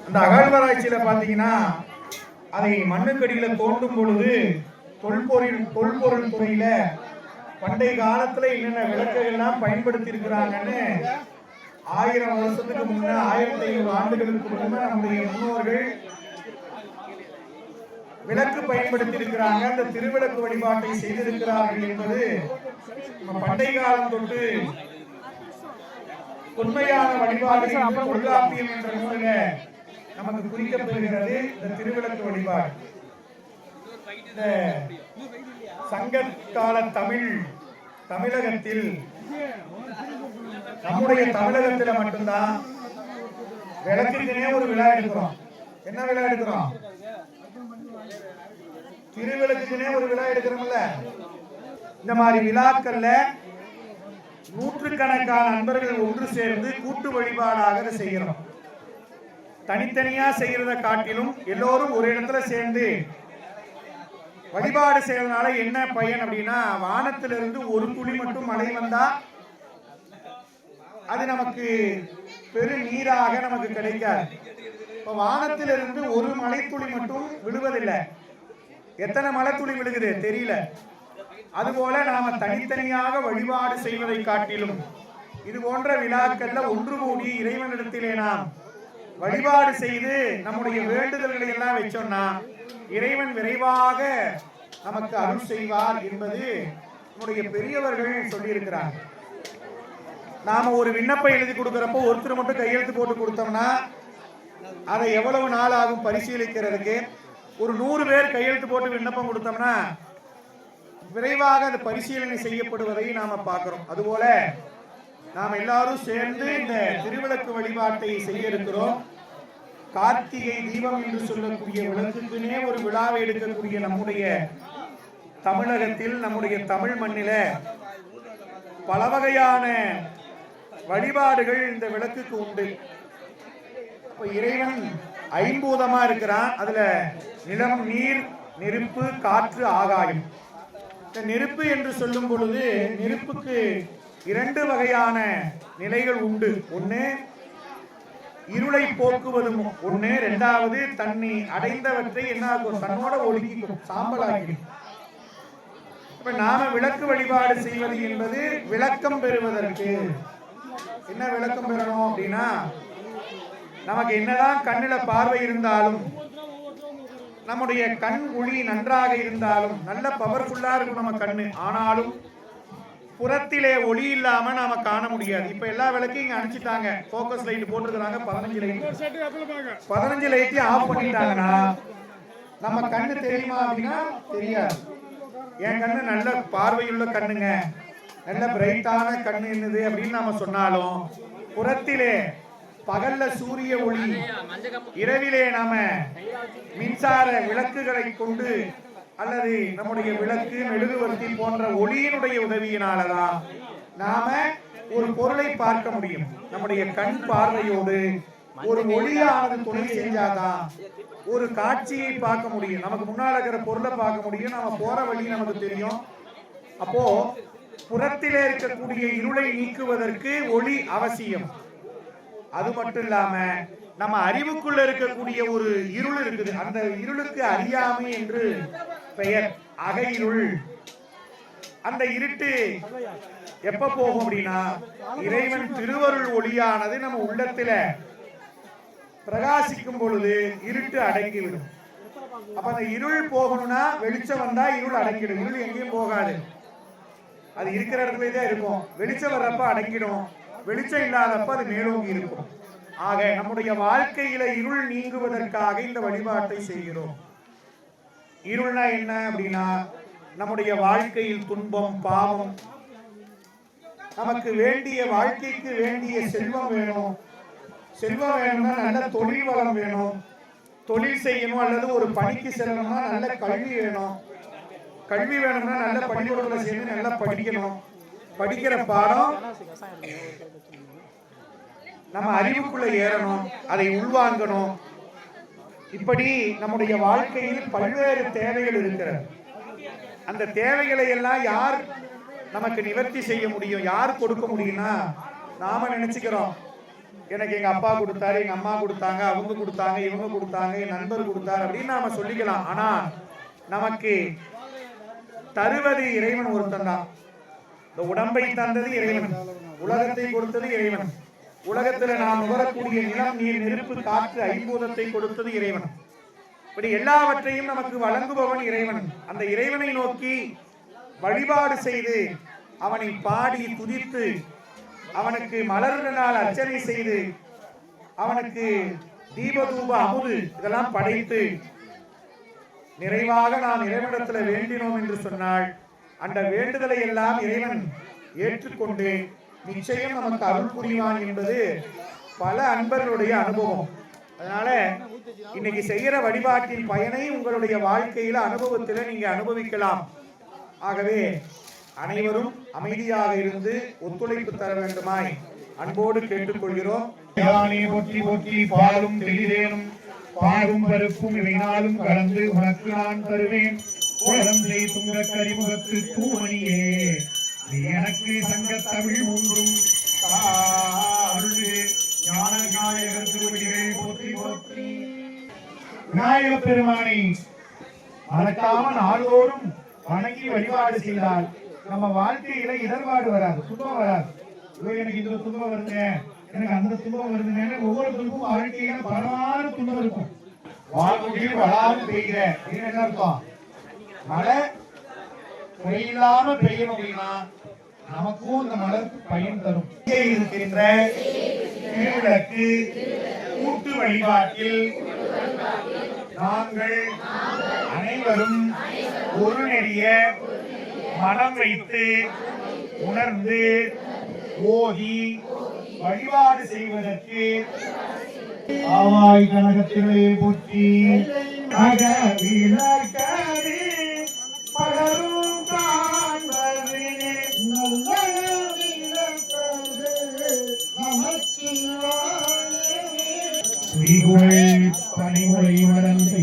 அந்த அகழ்வாராய்ச்சியில பாத்தீங்கன்னா அதை மண்ணுக்கடியில தோண்டும் பொழுது தொல்பொருள் துறையில பண்டைய காலத்துல என்னென்ன விளக்குகள்லாம் பயன்படுத்தி இருக்கிறாங்கன்னு 1000 வருஷத்துக்கு முன்ன 1500 ஆண்டுகளுக்கு முன்ன நம்முடைய முன்னோர்கள் விளக்கு பயன்படுத்தி இருக்கிறாங்க. அந்த திருவிளக்கு வழிபாட்டை செய்திருக்கிறார்கள் என்பது பண்டைய காலம் தொட்டு உண்மையான வழிபாடு தொல்காப்பியம் என்ற நூலில நமக்கு குறிக்கப்படுகிறது. இந்த திருவிளக்கு வழிபாடு இந்த சங்ககால தமிழகத்தில் நம்முடைய தமிழகத்துல மட்டும்தான் விளக்குக்குனே ஒரு விழா எடுக்கிறோம். என்ன விழா எடுக்கிறோம்? திருவிளக்குக்குனே ஒரு விழா எடுக்கிறோம்ல. இந்த மாதிரி விழாக்கள்ல நூற்றுக்கணக்கான நண்பர்கள் ஒன்று சேர்ந்து கூட்டு வழிபாடாக செய்கிறோம். தனித்தனியா செய்யறத காட்டிலும் எல்லோரும் ஒரு இடத்துல சேர்ந்து வழிபாடு செய்யறதுனால என்ன பயன் அப்படின்னா, வானத்திலிருந்து ஒரு துளி மட்டும் மழை வந்தா அது நமக்கு பெரு நீராக நமக்கு கிடைக்காது. இப்ப வானத்திலிருந்து ஒரு மழை துளி மட்டும் விழுவதில்லை. எத்தனை மழை துளி விழுகுது தெரியல. அதுபோல நாம தனித்தனியாக வழிபாடு செய்வதை காட்டிலும் இது போன்ற விழாக்கள்ல ஒன்று கூடி இறைவனிடத்திலே நாம் வழிபாடு செய்து நம்முடைய வேண்டுதல்களை எல்லாம் வச்சோம்னா இறைவன் விரைவாக நமக்கு அருள் செய்வார் என்பது நம்முடைய பெரியவர்கள் சொல்லி இருக்கிறார். நாம ஒரு விண்ணப்பம் எழுதி கொடுக்கிறப்போ ஒருத்தர் மட்டும் கையெழுத்து போட்டு கொடுத்தோம்னா அதை எவ்வளவு நாள் ஆகும் பரிசீலிக்கிறதுக்கு? ஒரு 100 பேர் கையெழுத்து போட்டு விண்ணப்பம் கொடுத்தோம்னா விரைவாக அந்த பரிசீலனை செய்யப்படுவதை நாம பார்க்கிறோம். அதுபோல நாம் எல்லாரும் சேர்ந்து இந்த திருவிளக்கு வழிபாட்டை செய்ய இருக்கிறோம். கார்த்திகை தீபம் என்று சொல்லக்கூடிய விளக்குக்குனே ஒரு விழாவை எடுக்கக்கூடிய நம்முடைய தமிழகத்தில், நம்முடைய தமிழ் மண்ணில பல வகையான வழிபாடுகள் இந்த விளக்குக்கு உண்டு. இறைவன் ஐம்பூதமா இருக்கிறான். அதுல நிலம், நீர், நெருப்பு, காற்று, ஆகாயம். இந்த நெருப்பு என்று சொல்லும் பொழுது நெருப்புக்கு 2 வகையான நிலைகள் உண்டு. ஒண்ணு இருளை போக்குவதும் ஒண்ணு, 2வது தன்னை அடைந்தவற்றை என்ன ஆகும்? தன்னோட ஒழுங்கிக்கும், சாம்பலாகிடும். இப்ப நாம விளக்கு வழிபாடு செய்வது என்பது விளக்கம் பெறுவதற்கு. என்ன விளக்கம் பெறணும் அப்படின்னா, நமக்கு என்னதான் கண்ணுல பார்வை இருந்தாலும், நம்முடைய கண் ஒளி நன்றாக இருந்தாலும், நல்ல பவர்ஃபுல்லா இருக்கும் நம்ம கண்ணு, ஆனாலும் புறத்திலே ஒளி இல்லாம நாம காண முடியாது. இப்ப எல்லா விளக்கையும் இங்க அணைச்சிட்டாங்க, போக்கஸ் லைட் போட்டுருக்காங்க, 15 லைட் ஆஃப் பண்ணிட்டாங்கன்னா நம்ம கண்ணு தெரியுமா அப்படின்னா தெரியாது. என் கண்ணு நல்ல பார்வையுள்ள கண்ணுங்க, நல்ல பிரைட்டான கண்ணு என்னது அப்படின்னு நாம சொன்னாலும், புறத்திலே பகல்ல சூரிய ஒளி, இரவிலே நாம மின்சார விளக்குகளை கொண்டு அல்லது நம்முடைய விளக்கு, மெழுகுவர்த்தி போன்ற ஒளியினுடைய உதவியினாலதான் நாம ஒரு பொருளை பார்க்க முடியும். நம்முடைய கண் பார்வையோடு ஒரு ஒளியானது துணை செஞ்சாதான் ஒரு காட்சியை பார்க்க முடியும். நமக்கு முன்னால இருக்கிற பொருளை பார்க்க முடியும், நம்ம போற வழி நமக்கு தெரியும். அப்போ புறத்திலே இருக்கக்கூடிய இருளை நீக்குவதற்கு ஒளி அவசியம். அது மட்டும் இல்லாம நம்ம அறிவுக்குள்ள இருக்கக்கூடிய ஒரு இருள் இருக்குது. அந்த இருளுக்கு அறியாமை என்று பெயர், அக இருள். அந்த இருட்டு எப்ப போகும் அப்படின்னா, இறைவன் திருவருள் ஒளியானது நம்ம உள்ளத்துல பிரகாசிக்கும் பொழுது இருட்டு அடங்கிவிடும். அப்ப அந்த இருள் போகணும்னா வெளிச்சம் வந்தா இருள் அடங்கிடும். இருள் எங்கேயும் போகாது, அது இருக்கிற இடத்துல தான் இருக்கும். வெளிச்சம் வர்றப்ப அடங்கிடும், வெளிச்சம் இல்லாதப்ப அது மேலோங்கி இருக்கும். ஆக நம்முடைய வாழ்க்கையில இருள் நீங்குவதற்காக இந்த வழிபாட்டை செய்கிறோம். இருள்னா என்ன அப்படின்னா, நம்முடைய வாழ்க்கையில் துன்பம், பாவம், நமக்கு வேண்டிய வாழ்க்கைக்கு வேண்டிய செல்வம் வேணும். செல்வம் வேணும்னா நல்ல தொழில் வளம் வேணும், தொழில் செய்யணும். அல்லது ஒரு பணிக்கு செல்லணும்னா நல்ல கல்வி வேணும், கல்வி வேணும்னா நல்ல பள்ளிக்கூடத்துல சேர்ந்து நல்லா படிக்கணும். படிக்கிற பாடம் நம்ம அறிவுக்குள்ள ஏறணும், அதை உள்வாங்கணும். இப்படி நம்முடைய வாழ்க்கையில் பல்வேறு தேவைகள் இருக்கிறது. அந்த தேவைகளை எல்லாம் யார் நமக்கு நிவர்த்தி செய்ய முடியும், யார் கொடுக்க முடியும்னா, நாம நினைச்சுக்கிறோம் எனக்கு எங்க அப்பா கொடுத்தாரு, எங்க அம்மா கொடுத்தாங்க, அவங்க கொடுத்தாங்க, இவங்க கொடுத்தாங்க, என் நண்பர் கொடுத்தாரு அப்படின்னு நாம சொல்லிக்கலாம். ஆனா நமக்கு தருவது இறைவன் ஒருத்தன் தான். இந்த உடம்பை தந்தது இறைவன், உலகத்தை கொடுத்தது இறைவன், உலகத்துல நாம் நுகரக்கூடிய நிலம், நீர், நெருப்பு, காற்று, ஐம்பூதத்தை கொடுத்தது இறைவன். இப்படி எல்லாவற்றையும் நமக்கு வழங்குபவன் இறைவன். அந்த இறைவனை நோக்கி வழிபாடு செய்து அவனை பாடி துதித்து அவனுக்கு மலர்களினால் அர்ச்சனை செய்து அவனுக்கு தீபதூப அமுது இதெல்லாம் படைத்து நிறைவாக நாம் இறைவனிடத்தில் வேண்டினோம் என்று சொன்னால் அந்த வேண்டுதலை எல்லாம் இறைவன் ஏற்றுக்கொண்டு நிச்சயம் நமக்கு அருள் புரிவான் என்பது பல அன்பர்களுடைய அனுபவம். அதனால இன்னைக்கு செய்கிற வழிபாட்டின் பயனை உங்களுடைய வாழ்க்கையில அனுபவத்தில் நீங்க அனுபவிக்கலாம். ஆகவே அனைவரும் அமைதியாக இருந்து ஒத்துழைப்பு தர வேண்டுமாய் அன்போடு கேட்டுக்கொள்கிறோம். போற்றி போற்றி பாலும் தெளிதேனும் பாகும் பருப்பும் இவைனாலும் கலந்து உனக்கு நான் தருவேன். குளம் செய் துங்க கரிமுகத்து தூமணியே நீ எனக்கு சங்க தமிழ் மூன்றும் ஞான விநாயகர் திருவடிகள் போற்றி போற்றி. விநாயக பெருமானை மறக்காம நாள்தோறும் வணங்கி வழிபாடு செய்தால் நம்ம வாழ்க்கையில இடர்பாடு வராது, துன்பம் வராது. எனக்கு இந்த துன்பம் வருது, எனக்கு அந்த துன்பம் வருதுன்னு ஒவ்வொருத்தருக்கும் வாழ்க்கையில பலவாறு துன்பம் இருக்கும். வாழ்க்கையில் வளாது பெய்கிற என்ன அர்த்தம்? மழை பெய்யாம பெய்யணும் அப்படின்னா நமக்கும் இந்த மழை பயன் தரும். இருக்கின்ற திருவிளக்கு கூட்டு வழிபாட்டில் நாங்கள் அனைவரும் ஒரு நெறிய மனம் வைத்து உணர்ந்து ஓதி வழிபாடு செய்வதற்கு ஆவாய் கனகத்திலே போற்றி பலரும் காண்பது பனிமொழி வளர்ந்து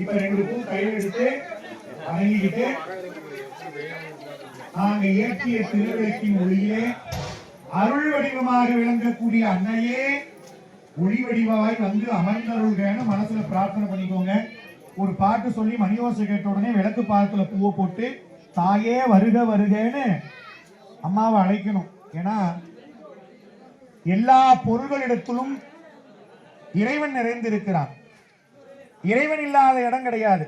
இப்ப ரெண்டு பூ கையில் எடுத்து வணங்கிக்கிட்டு நாங்க இயற்றிய திருவிளக்கின் ஒளியே அருள் வடிவமாக விளங்கக்கூடிய அன்னையே ஒளி வடிவாய் வந்து அமர்ந்தருள்கன்னு மனசுல பிரார்த்தனை பண்ணிக்கோங்க. ஒரு பாட்டு சொல்லி மணியோசை கேட்ட உடனே விளக்கு பாதத்துல பூவை போட்டு தாயே வருக வருகன்னு அம்மாவை அழைக்கணும். ஏன்னா எல்லா பொருள்களிடத்திலும் இறைவன் நிறைந்திருக்கிறான். இறைவன் இல்லாத இடம் கிடையாது.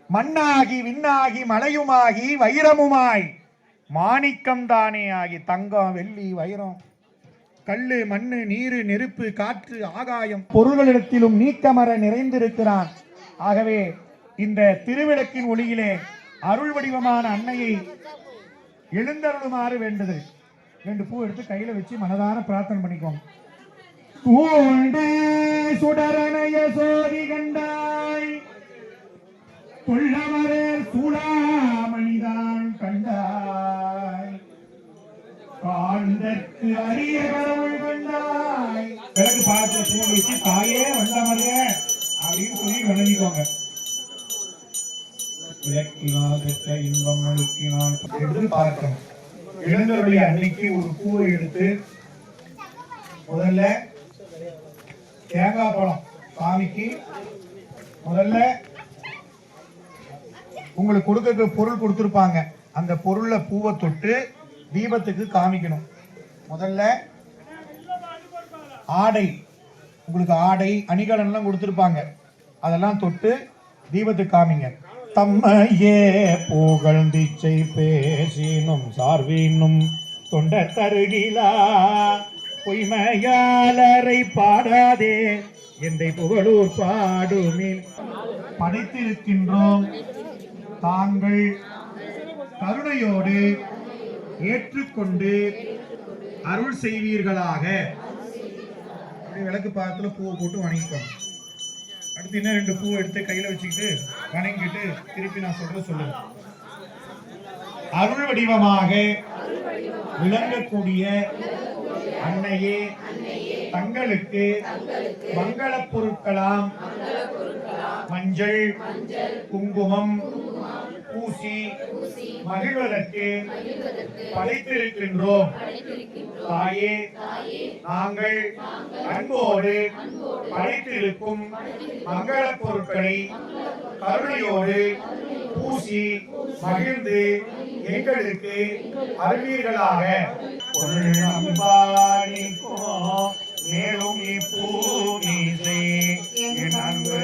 மண்ணாகி விண்ணாகி மலையுமாகி வைரமுமாய் மாணிக்கம் தானே ஆகி தங்கம் வெள்ளி வைரம் கல்லு மண்ணு நீரு நெருப்பு காற்று ஆகாயம் பொருள்களிடத்திலும் நீக்கமர நிறைந்திருக்கிறான். ஆகவே இந்த திருவிளக்கின் ஒளியிலே அருள் வடிவமான அன்னையை எழுந்தருளுமாறு வேண்டுது. 2 பூ எடுத்து கையில வச்சு மனதார பிரார்த்தனை பண்ணிக்கோங்க. சுடரணைய சோதி கண்டாய் கொள்ளமரர் சூடாமணிதான் கண்டாய் காண்தற்கு அரிய கடவுள் கண்டாய். பிறகு பார்த்து பூ வச்சு தாயே வந்தமர அப்படின்னு சொல்லி வணங்கிக்கோங்க. இன்பம் அழுக்கினான் என்று பார்க்கணும். எழுந்தருடைய அன்னைக்கு ஒரு பூவை எடுத்து முதல்ல தேங்காய் பழம் சாமிக்கு முதல்ல உங்களுக்கு கொடுக்க பொருள் கொடுத்திருப்பாங்க. அந்த பொருள்ல பூவை தொட்டு தீபத்துக்கு காமிக்கணும். முதல்ல ஆடை உங்களுக்கு ஆடை அணிகலன்லாம் கொடுத்திருப்பாங்க, அதெல்லாம் தொட்டு தீபத்துக்கு காமிங்க. தம்மையே புகழ்ந்திச்சை பேசினும் சார்வீனும் தொண்ட தருகிலா பொய்மையாளரை பாடாதே எந்தை புகழூர் பாடுமேல் படைத்திருக்கின்றோம். தாங்கள் கருணையோடு ஏற்றுக்கொண்டு அருள் செய்வீர்களாக. விளக்கு பாதத்துல பூவை போட்டு வணங்கிக்கோங்க. அடுத்து இன்னும் 2 பூவை எடுத்து கையில வச்சுக்கிட்டு வணங்கிட்டு திருப்பி நான் சொல்லுங்க. அருள் வடிவமாக விளங்கக்கூடிய அன்னையே தங்களுக்கு மங்கள பொருட்களாம் மஞ்சள் குங்குமம் பூசி மகிழ்வதற்கு படைத்திருக்கின்றோம். தாயே, நாங்கள் அன்போடு படைத்திருக்கும் மங்களப் பொருட்களை கருணையோடு பூசி மகிழ்ந்து எங்களுக்கு அருவீர்களாக. மேலும் இப்பூமிசை என் அன்பு